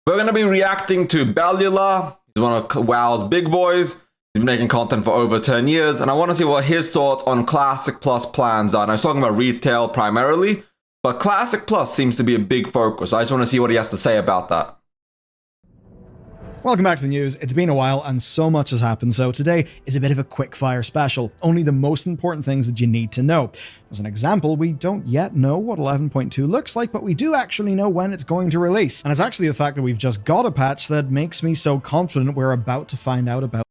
We're going to be reacting to Bellula. He's one of WoW's big boys. He's been making content for over 10 years, and I want to see what his thoughts on Classic Plus plans are. And I was talking about retail primarily, but Classic Plus seems to be a big focus. I just want to see what he has to say about that. Welcome back to the news. It's been a while and so much has happened, so today is a bit of a quick-fire special. Only the most important things that you need to know. As an example, we don't yet know what 11.2 looks like, but we do actually know when it's going to release. And it's actually the fact that we've just got a patch that makes me so confident we're about to find out about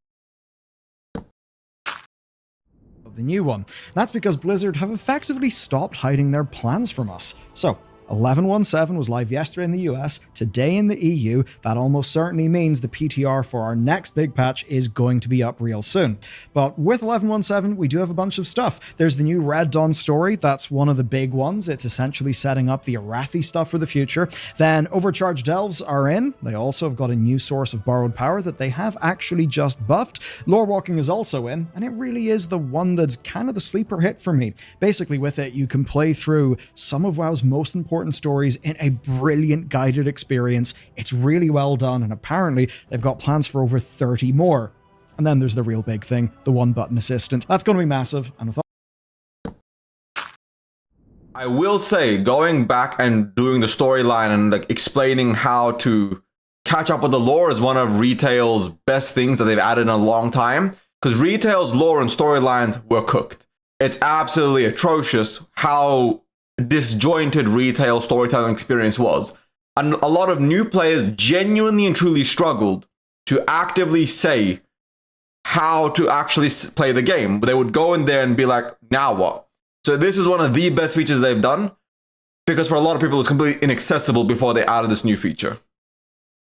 the new one. That's because Blizzard have effectively stopped hiding their plans from us. So, 11.17 was live yesterday in the US, today in the EU. That almost certainly means the PTR for our next big patch is going to be up real soon. But with 11.17, we do have a bunch of stuff. There's the new Red Dawn story, that's one of the big ones. It's essentially setting up the Arathi stuff for the future. Then Overcharged Elves are in. They also have got a new source of borrowed power that they have actually just buffed. Lore Walking is also in, and it really is the one that's kind of the sleeper hit for me. Basically with it, you can play through some of WoW's most important stories in a brilliant guided experience. It's really well done, and apparently they've got plans for over 30 more. And then there's the real big thing, the one-button assistant. That's going to be massive, and I will say, going back and doing the storyline and explaining how to catch up with the lore is one of retail's best things that they've added in a long time, because retail's lore and storylines were cooked. It's absolutely atrocious how disjointed retail storytelling experience was. And a lot of new players genuinely and truly struggled to actively say how to actually play the game. But they would go in there and be like, now what? So this is one of the best features they've done, because for a lot of people it's completely inaccessible before they added this new feature.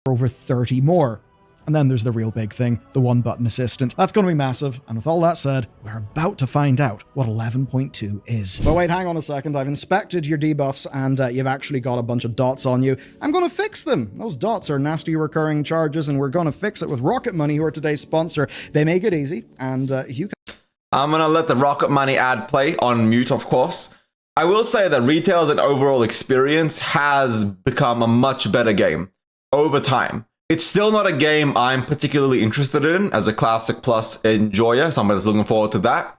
Over 30 more. And then there's the real big thing, the one-button assistant. That's going to be massive, and with all that said, we're about to find out what 11.2 is. But wait, hang on a second. I've inspected your debuffs, and you've actually got a bunch of dots on you. I'm going to fix them. Those dots are nasty recurring charges, and we're going to fix it with Rocket Money, who are today's sponsor. They make it easy, and you can... I'm going to let the Rocket Money ad play on mute, of course. I will say that retail as an overall experience has become a much better game over time. It's still not a game I'm particularly interested in as a Classic Plus enjoyer, somebody that's looking forward to that.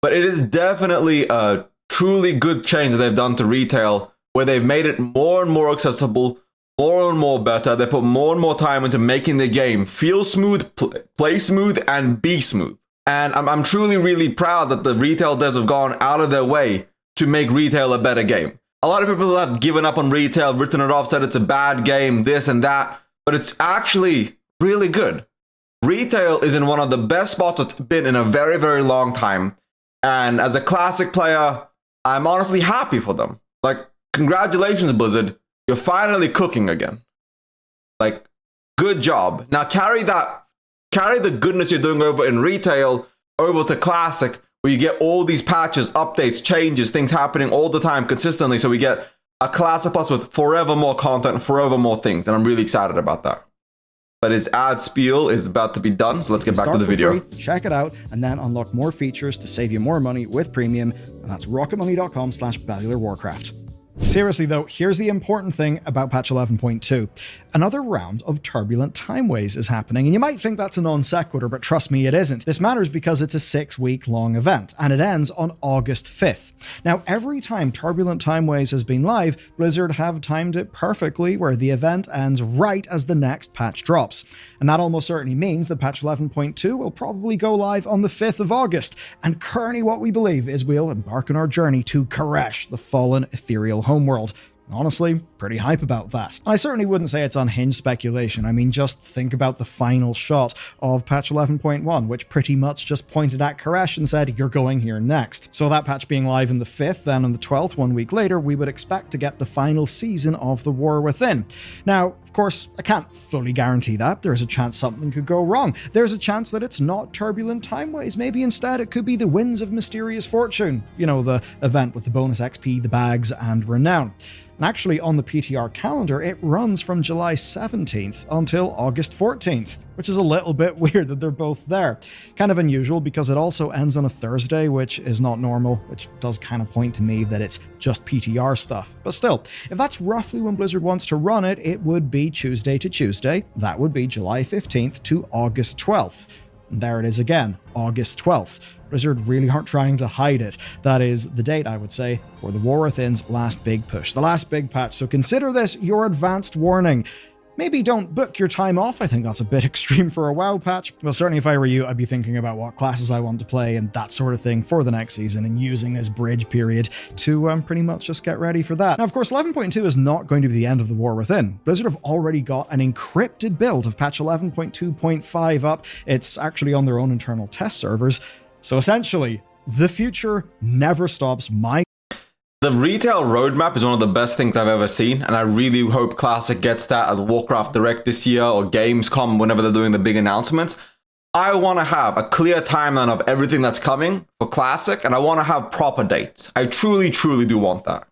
But it is definitely a truly good change that they've done to retail, where they've made it more and more accessible, more and more better. They put more and more time into making the game feel smooth, play smooth, and be smooth. And I'm truly really proud that the retail devs have gone out of their way to make retail a better game. A lot of people have given up on retail, written it off, said it's a bad game, this and that. But it's actually really good. Retail is in one of the best spots it's been in a very, very long time. And as a Classic player, I'm honestly happy for them. Like, congratulations, Blizzard. You're finally cooking again. Like, good job. Now carry the goodness you're doing over in retail over to Classic, where you get all these patches, updates, changes, things happening all the time consistently. So we get a Classic Plus with forever more content, forever more things, and I'm really excited about that. But his ad spiel is about to be done, so let's get back to the video. Free, check it out, and then unlock more features to save you more money with premium, and that's rocketmoney.com/BellularWarcraft. Seriously though, here's the important thing about patch 11.2. Another round of turbulent timeways is happening, and you might think that's a non sequitur, but trust me, it isn't. This matters because it's a 6-week-long event, and it ends on August 5th. Now, every time Turbulent Timeways has been live, Blizzard have timed it perfectly where the event ends right as the next patch drops. And that almost certainly means that patch 11.2 will probably go live on the 5th of August, and currently what we believe is we'll embark on our journey to Koresh, the fallen ethereal homeworld. Honestly, pretty hype about that. I certainly wouldn't say it's unhinged speculation. I mean, just think about the final shot of patch 11.1, which pretty much just pointed at Koresh and said, you're going here next. So that patch being live on the 5th, then on the 12th, 1 week later, we would expect to get the final season of The War Within. Now, of course, I can't fully guarantee that. There's a chance something could go wrong. There's a chance that it's not Turbulent Timeways. Maybe instead it could be the Winds of Mysterious Fortune. You know, the event with the bonus XP, the bags, and renown. And actually, on the PTR calendar, it runs from July 17th until August 14th, which is a little bit weird that they're both there. Kind of unusual because it also ends on a Thursday, which is not normal, which does kind of point to me that it's just PTR stuff. But still, if that's roughly when Blizzard wants to run it, it would be Tuesday to Tuesday. That would be July 15th to August 12th. And there it is again, August 12th. Blizzard really aren't trying to hide it. That is the date, I would say, for the War Within's last big push, the last big patch. So consider this your advanced warning. Maybe don't book your time off. I think that's a bit extreme for a WoW patch. Well, certainly if I were you, I'd be thinking about what classes I want to play and that sort of thing for the next season and using this bridge period to pretty much just get ready for that. Now, of course, 11.2 is not going to be the end of the War Within. Blizzard have already got an encrypted build of patch 11.2.5 up. It's actually on their own internal test servers. So essentially, the future never stops. The retail roadmap is one of the best things I've ever seen, and I really hope Classic gets that at Warcraft Direct this year or Gamescom whenever they're doing the big announcements. I want to have a clear timeline of everything that's coming for Classic, and I want to have proper dates. I truly, truly do want that.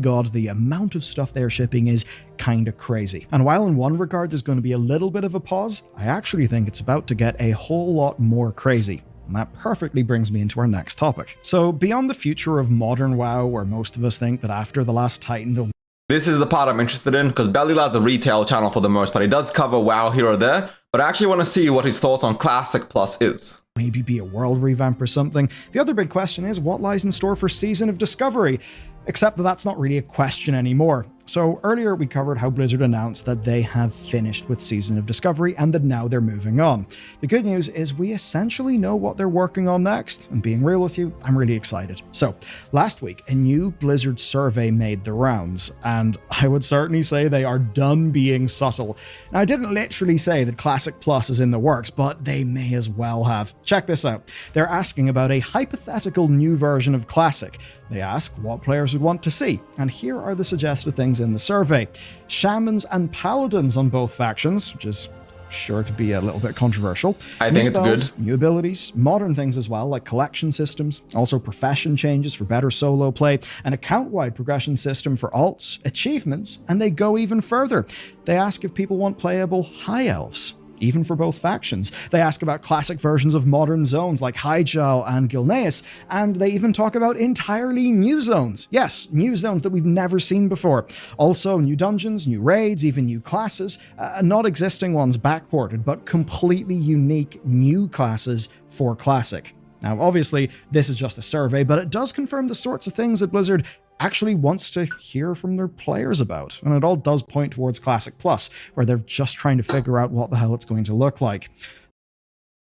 God, the amount of stuff they're shipping is kind of crazy. And while in one regard there's going to be a little bit of a pause, I actually think it's about to get a whole lot more crazy. And that perfectly brings me into our next topic. So beyond the future of modern WoW, where most of us think that after the last Titan, this is the part I'm interested in, because Bellylad's a retail channel for the most part. He does cover WoW here or there, but I actually want to see what his thoughts on Classic Plus is. Maybe be a world revamp or something. The other big question is, what lies in store for Season of Discovery? Except that that's not really a question anymore. So earlier we covered how Blizzard announced that they have finished with Season of Discovery and that now they're moving on. The good news is we essentially know what they're working on next, and being real with you, I'm really excited. So last week, a new Blizzard survey made the rounds, and I would certainly say they are done being subtle. Now, I didn't literally say that Classic Plus is in the works, but they may as well have. Check this out. They're asking about a hypothetical new version of Classic. They ask what players would want to see, and here are the suggested things in the survey. Shamans and paladins on both factions, which is sure to be a little bit controversial. I think it's good. New abilities, modern things as well, like collection systems, also profession changes for better solo play, an account-wide progression system for alts, achievements, and they go even further. They ask if people want playable high elves, even for both factions. They ask about classic versions of modern zones like Hyjal and Gilneas, and they even talk about entirely new zones. Yes, new zones that we've never seen before. Also, new dungeons, new raids, even new classes, not existing ones backported, but completely unique new classes for Classic. Now, obviously, this is just a survey, but it does confirm the sorts of things that Blizzard actually wants to hear from their players about. And it all does point towards Classic Plus, where they're just trying to figure out what the hell it's going to look like.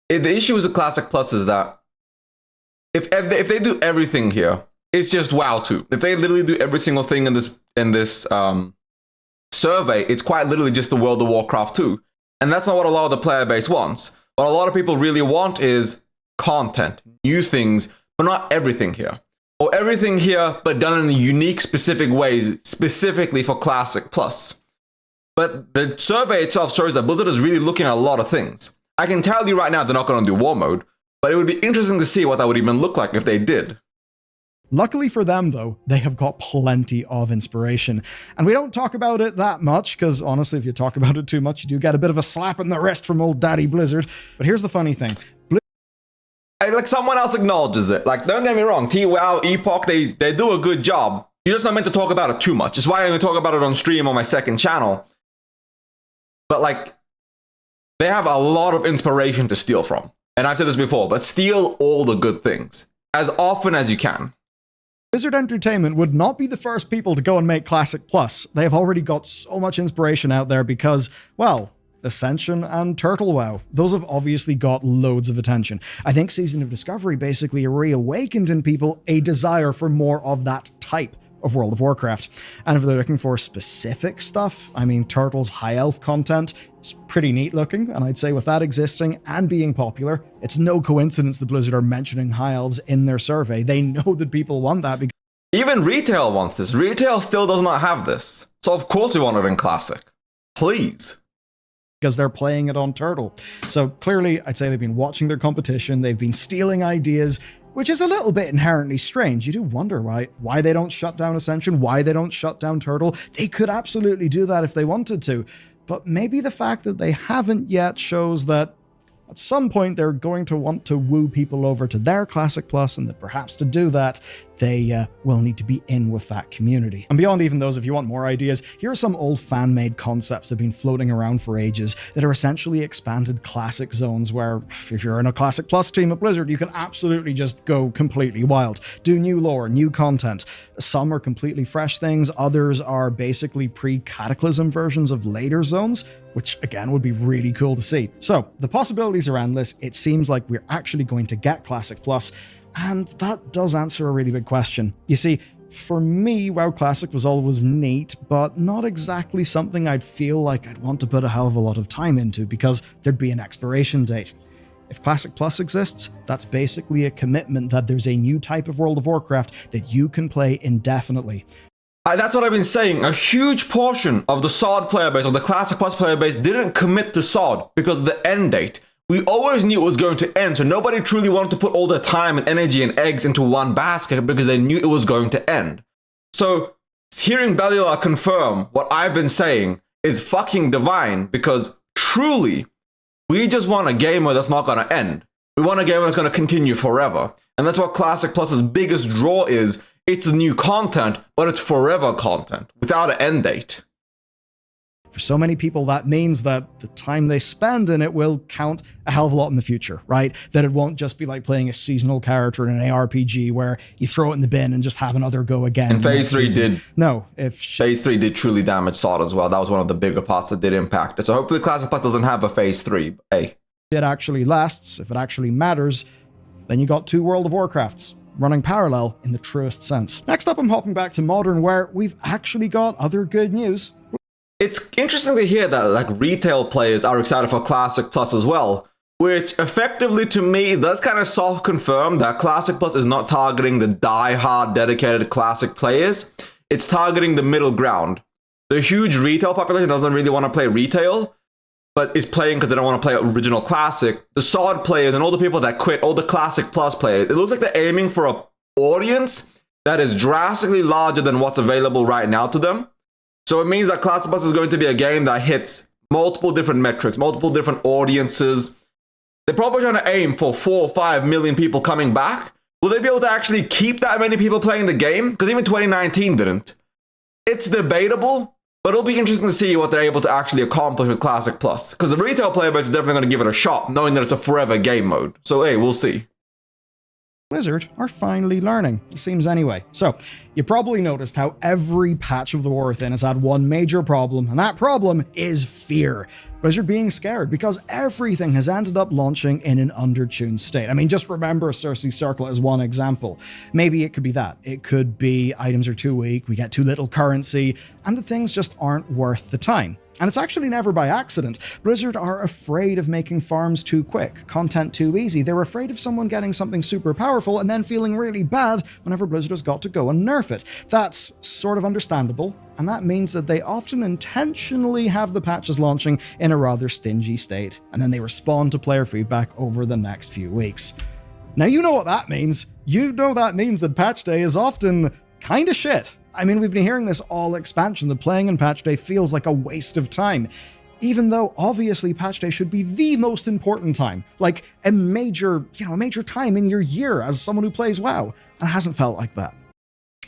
The issue with Classic Plus is that if they do everything here, it's just WoW 2. If they literally do every single thing in this survey, it's quite literally just the World of Warcraft 2. And that's not what a lot of the player base wants. What a lot of people really want is content, new things, but not everything here. Or everything here, but done in unique, specific ways, specifically for Classic Plus. But the survey itself shows that Blizzard is really looking at a lot of things. I can tell you right now they're not going to do War Mode, but it would be interesting to see what that would even look like if they did. Luckily for them, though, they have got plenty of inspiration. And we don't talk about it that much, because honestly, if you talk about it too much, you do get a bit of a slap in the wrist from old Daddy Blizzard. But here's the funny thing. Like, someone else acknowledges it. Like, don't get me wrong, TWoW, Epoch, they do a good job. You're just not meant to talk about it too much. It's why I only talk about it on stream on my second channel. But, like, they have a lot of inspiration to steal from. And I've said this before, but steal all the good things as often as you can. Blizzard Entertainment would not be the first people to go and make Classic Plus. They have already got so much inspiration out there because, well, Ascension and Turtle WoW. Those have obviously got loads of attention. I think Season of Discovery basically reawakened in people a desire for more of that type of World of Warcraft. And if they're looking for specific stuff, I mean, Turtle's high elf content is pretty neat looking, and I'd say with that existing and being popular, it's no coincidence that Blizzard are mentioning high elves in their survey. They know that people want that because even retail wants this. Retail still does not have this. So of course we want it in Classic. Please. Because they're playing it on Turtle. So clearly, I'd say they've been watching their competition, they've been stealing ideas, which is a little bit inherently strange. You do wonder why they don't shut down Ascension, why they don't shut down Turtle. They could absolutely do that if they wanted to, but maybe the fact that they haven't yet shows that at some point they're going to want to woo people over to their Classic Plus, and that perhaps to do that, they will need to be in with that community. And beyond even those, if you want more ideas, here are some old fan-made concepts that have been floating around for ages that are essentially expanded Classic zones where, if you're in a Classic Plus team at Blizzard, you can absolutely just go completely wild. Do new lore, new content. Some are completely fresh things, others are basically pre-Cataclysm versions of later zones, which again would be really cool to see. So the possibilities are endless. It seems like we're actually going to get Classic Plus, and that does answer a really big question. You see, for me, WoW Classic was always neat, but not exactly something I'd feel like I'd want to put a hell of a lot of time into because there'd be an expiration date. If Classic Plus exists, that's basically a commitment that there's a new type of World of Warcraft that you can play indefinitely. That's what I've been saying. A huge portion of the SOD player base, or the Classic Plus player base, didn't commit to SOD because of the end date. We always knew it was going to end, so nobody truly wanted to put all their time and energy and eggs into one basket because they knew it was going to end. So hearing Bellular confirm what I've been saying is fucking divine, because truly, we just want a game where that's not going to end. We want a game where it's going to continue forever. And that's what Classic Plus's biggest draw is. It's the new content, but it's forever content without an end date. For so many people, that means that the time they spend in it will count a hell of a lot in the future, right? That it won't just be like playing a seasonal character in an ARPG where you throw it in the bin and just have another go again. And Phase 3 did. No, Phase 3 did truly damage SOD as well. That was one of the bigger parts that did impact it. So hopefully Classic Plus doesn't have a Phase 3. Hey. It actually lasts, if it actually matters, then you got 2 World of Warcrafts running parallel in the truest sense. Next up, I'm hopping back to Modern, where we've actually got other good news. It's interesting to hear that like retail players are excited for Classic Plus as well, which effectively to me does kind of soft confirm that Classic Plus is not targeting the die-hard dedicated Classic players. It's targeting the middle ground. The huge retail population doesn't really want to play retail, but is playing because they don't want to play original Classic. The SOD players and all the people that quit, all the Classic Plus players, it looks like they're aiming for an audience that is drastically larger than what's available right now to them. So it means that Classic Plus is going to be a game that hits multiple different metrics, multiple different audiences. They're probably trying to aim for 4 or 5 million people coming back. Will they be able to actually keep that many people playing the game? Because even 2019 didn't. It's debatable, but it'll be interesting to see what they're able to actually accomplish with Classic Plus. Because the retail player base is definitely going to give it a shot, knowing that it's a forever game mode. So hey, we'll see. Blizzard are finally learning, it seems anyway. So, you probably noticed how every patch of the War Within has had one major problem, and that problem is fear. Blizzard being scared because everything has ended up launching in an undertuned state. I mean, just remember Cersei Circle as one example. Maybe it could be that. It could be items are too weak, we get too little currency, and the things just aren't worth the time. And it's actually never by accident. Blizzard are afraid of making farms too quick, content too easy. They're afraid of someone getting something super powerful and then feeling really bad whenever Blizzard has got to go and nerf it. That's sort of understandable, and that means that they often intentionally have the patches launching in a rather stingy state, and then they respond to player feedback over the next few weeks. Now you know what that means. You know that means that patch day is often kinda shit. I mean, we've been hearing this all expansion, that playing in patch day feels like a waste of time. Even though obviously patch day should be the most important time, like a major time in your year as someone who plays WoW, and it hasn't felt like that.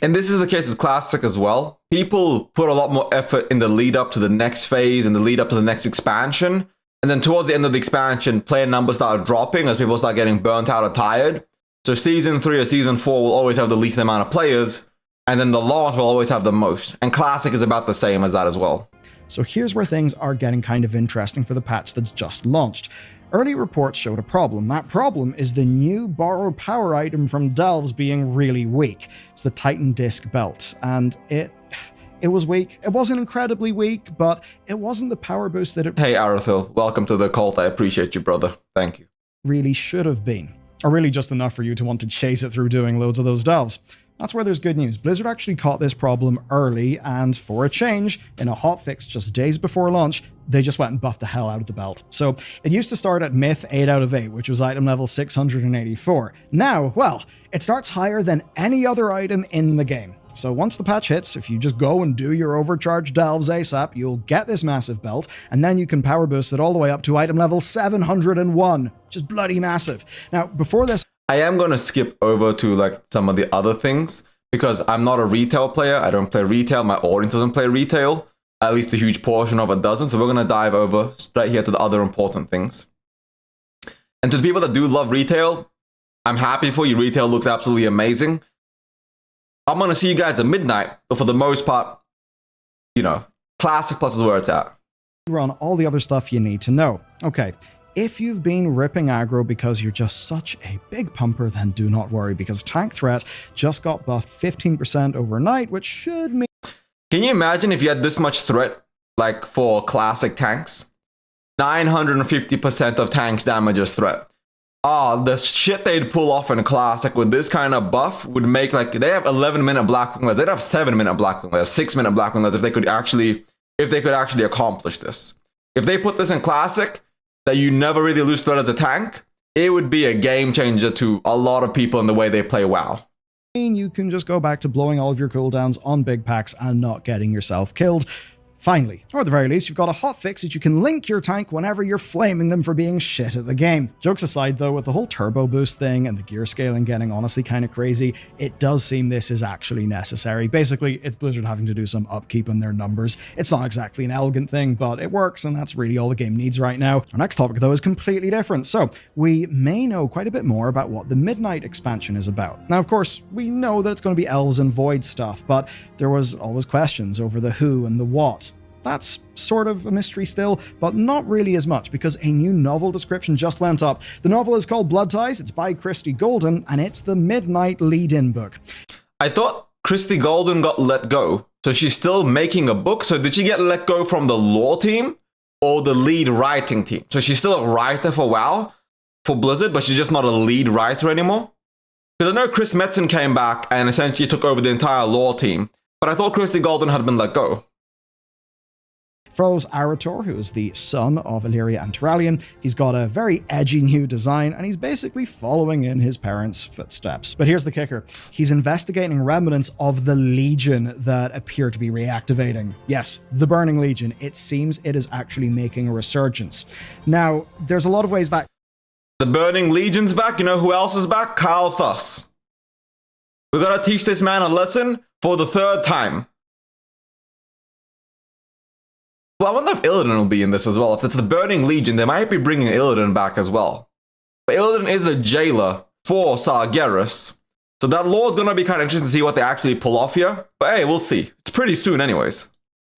And this is the case with Classic as well. People put a lot more effort in the lead up to the next phase and the lead up to the next expansion. And then towards the end of the expansion, player numbers start dropping as people start getting burnt out or tired. So Season 3 or Season 4 will always have the least amount of players, and then the launch will always have the most. And Classic is about the same as that as well. So here's where things are getting kind of interesting for the patch that's just launched. Early reports showed a problem. That problem is the new borrowed power item from Delves being really weak. It's the Titan Disc Belt, and it was weak. It wasn't incredibly weak, but it wasn't the power boost that it Hey Arathil, welcome to the cult. I appreciate you, brother. Thank you. Really should have been. Or really just enough for you to want to chase it through doing loads of those delves. That's where there's good news. Blizzard actually caught this problem early, and for a change, in a hotfix just days before launch, they just went and buffed the hell out of the belt. So it used to start at Myth 8 out of 8, which was item level 684. Now, well, it starts higher than any other item in the game. So once the patch hits, if you just go and do your overcharged delves ASAP, you'll get this massive belt, and then you can power boost it all the way up to item level 701, which is bloody massive. Now, before this... I am going to skip over to like some of the other things, because I'm not a retail player. I don't play retail. My audience doesn't play retail. At least a huge portion of it doesn't. So we're going to dive over straight here to the other important things. And to the people that do love retail, I'm happy for you. Retail looks absolutely amazing. I'm going to see you guys at midnight, but for the most part, you know, Classic Plus is where it's at. Run all the other stuff you need to know. Okay, if you've been ripping aggro because you're just such a big pumper, then do not worry, because Tank Threat just got buffed 15% overnight, which should mean... Can you imagine if you had this much threat, like for classic tanks? 950% of tanks damages threat. The shit they'd pull off in classic with this kind of buff would make, like, they have 11-minute Blackwing Lares. They'd have 7-minute Blackwing Lares, 6-minute Blackwing Lares if they could actually accomplish this. If they put this in classic, that you never really lose threat as a tank, it would be a game changer to a lot of people in the way they play WoW. You can just go back to blowing all of your cooldowns on big packs and not getting yourself killed. Finally, or at the very least, you've got a hotfix that you can link your tank whenever you're flaming them for being shit at the game. Jokes aside though, with the whole turbo boost thing and the gear scaling getting honestly kind of crazy, it does seem this is actually necessary. Basically, it's Blizzard having to do some upkeep on their numbers. It's not exactly an elegant thing, but it works, and that's really all the game needs right now. Our next topic though is completely different. So we may know quite a bit more about what the Midnight expansion is about. Now, of course, we know that it's going to be elves and void stuff, but there was always questions over the who and the what. That's sort of a mystery still, but not really as much, because a new novel description just went up. The novel is called Blood Ties, it's by Christy Golden, and it's the Midnight lead-in book. I thought Christy Golden got let go, so she's still making a book. So did she get let go from the lore team or the lead writing team? So she's still a writer for WoW, for Blizzard, but she's just not a lead writer anymore? Because I know Chris Metzen came back and essentially took over the entire lore team, but I thought Christy Golden had been let go. Follows Arator, who is the son of Illyria and Turalyon. He's got a very edgy new design, and he's basically following in his parents' footsteps. But here's the kicker. He's investigating remnants of the Legion that appear to be reactivating. Yes, the Burning Legion. It seems it is actually making a resurgence. Now, there's a lot of ways that... The Burning Legion's back. You know who else is back? Kyle Thuss. We gotta teach this man a lesson for the third time. Well, I wonder if Illidan will be in this as well. If it's the Burning Legion, they might be bringing Illidan back as well. But Illidan is the jailer for Sargeras. So that lore is going to be kind of interesting to see what they actually pull off here. But hey, we'll see. It's pretty soon anyways.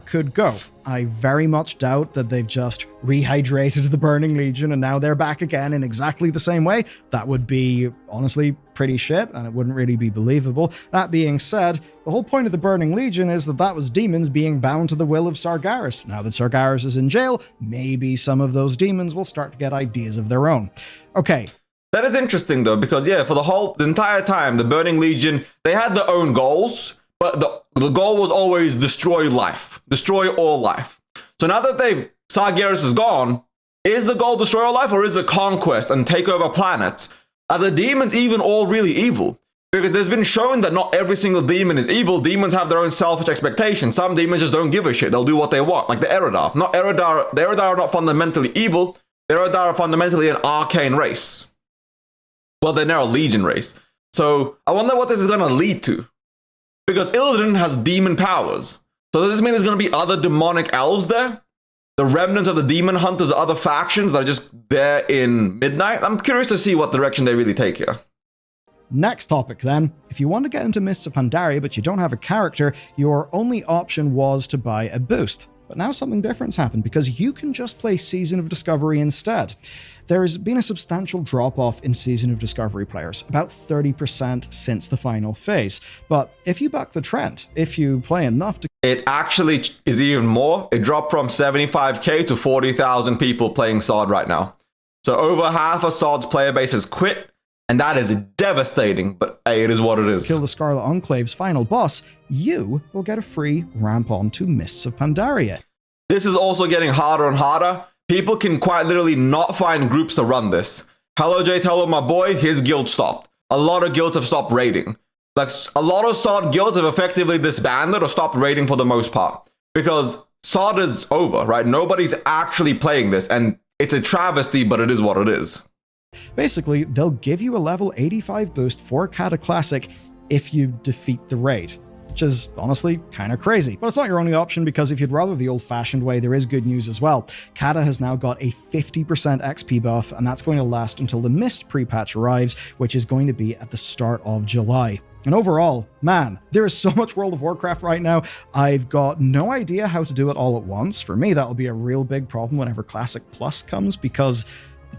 Could go. I very much doubt that they've just rehydrated the Burning Legion and now they're back again in exactly the same way. That would be, honestly, pretty shit, and it wouldn't really be believable. That being said, the whole point of the Burning Legion is that was demons being bound to the will of Sargeras. Now that Sargeras is in jail, maybe some of those demons will start to get ideas of their own. Okay. That is interesting though, because yeah, for the entire time, the Burning Legion, they had their own goals, but the goal was always destroy life. Destroy all life. So now that Sargeras is gone, is the goal destroy all life, or is it conquest and take over planets? Are the demons even all really evil? Because there's been shown that not every single demon is evil. Demons have their own selfish expectations. Some demons just don't give a shit. They'll do what they want, like the Eredar. The Eredar are not fundamentally evil. The Eredar are fundamentally an arcane race. Well, they're now a Legion race. So I wonder what this is going to lead to. Because Illidan has demon powers. So does this mean there's going to be other demonic elves there? The remnants of the demon hunters, other factions that are just there in Midnight? I'm curious to see what direction they really take here. Next topic then. If you want to get into Mists of Pandaria but you don't have a character, your only option was to buy a boost. But now something different's happened, because you can just play Season of Discovery instead. There's been a substantial drop-off in Season of Discovery players, about 30% since the final phase. But if you buck the trend, if you play enough to... It actually is even more. It dropped from 75k to 40,000 people playing SOD right now. So over half of SOD's player base has quit, and that is devastating, but hey, it is what it is. Kill the Scarlet Enclave's final boss, you will get a free ramp on to Mists of Pandaria. This is also getting harder and harder. People can quite literally not find groups to run this. Hello Jay Tello, my boy, his guild stopped. A lot of guilds have stopped raiding. Like, a lot of SOD guilds have effectively disbanded or stopped raiding for the most part. Because SOD is over, right? Nobody's actually playing this, and it's a travesty, but it is what it is. Basically, they'll give you a level 85 boost for Kata Classic if you defeat the raid, which is honestly kind of crazy. But it's not your only option, because if you'd rather the old-fashioned way, there is good news as well. Kata has now got a 50% XP buff, and that's going to last until the Mist pre-patch arrives, which is going to be at the start of July. And overall, man, there is so much World of Warcraft right now. I've got no idea how to do it all at once. For me, that'll be a real big problem whenever Classic Plus comes, because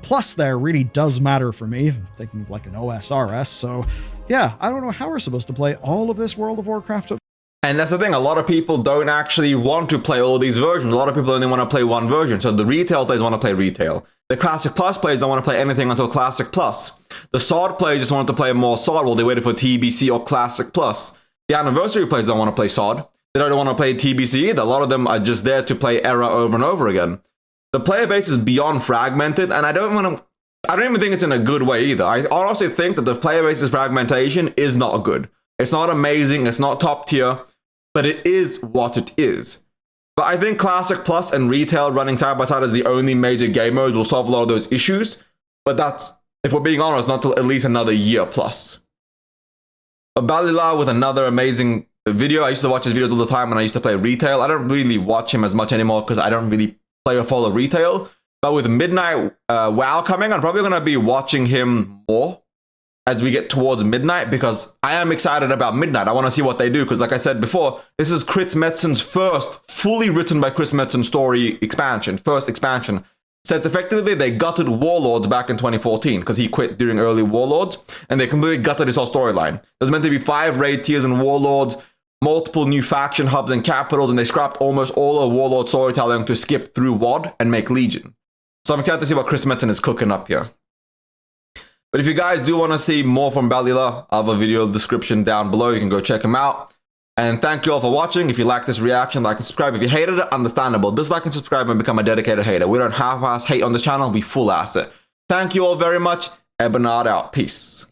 Plus there really does matter for me. I'm thinking of like an OSRS, so yeah, I don't know how we're supposed to play all of this World of Warcraft. And that's the thing, a lot of people don't actually want to play all these versions. A lot of people only want to play one version. So the retail players want to play retail. The Classic Plus players don't want to play anything until Classic Plus. The SOD players just wanted to play more SOD while they waited for TBC or Classic Plus. The Anniversary players don't want to play SOD. They don't want to play TBC either. A lot of them are just there to play Era over and over again. The player base is beyond fragmented, and I don't even think it's in a good way either. I honestly think that the player base's fragmentation is not good. It's not amazing, it's not top tier, but it is what it is. But I think Classic Plus and Retail running side by side as the only major game mode will solve a lot of those issues. But that's, if we're being honest, not till at least another year plus. But Balila with another amazing video. I used to watch his videos all the time when I used to play Retail. I don't really watch him as much anymore because I don't really play or follow Retail. But with Midnight WoW coming, I'm probably going to be watching him more as we get towards Midnight, because I am excited about Midnight. I want to see what they do, because like I said before, this is Chris Metzen's first fully written by Chris Metzen story expansion, first expansion. Since effectively they gutted Warlords back in 2014, because he quit during early Warlords, and they completely gutted his whole storyline. There's meant to be 5 raid tiers in Warlords, multiple new faction hubs and capitals, and they scrapped almost all of Warlord storytelling to skip through WoD and make Legion. So I'm excited to see what Chris Metzen is cooking up here. But if you guys do want to see more from Balila, I have a video description down below. You can go check him out. And thank you all for watching. If you like this reaction, like and subscribe. If you hated it, understandable. Dislike and subscribe and become a dedicated hater. We don't half-ass hate on this channel. We full-ass it. Thank you all very much. Ebonard out. Peace.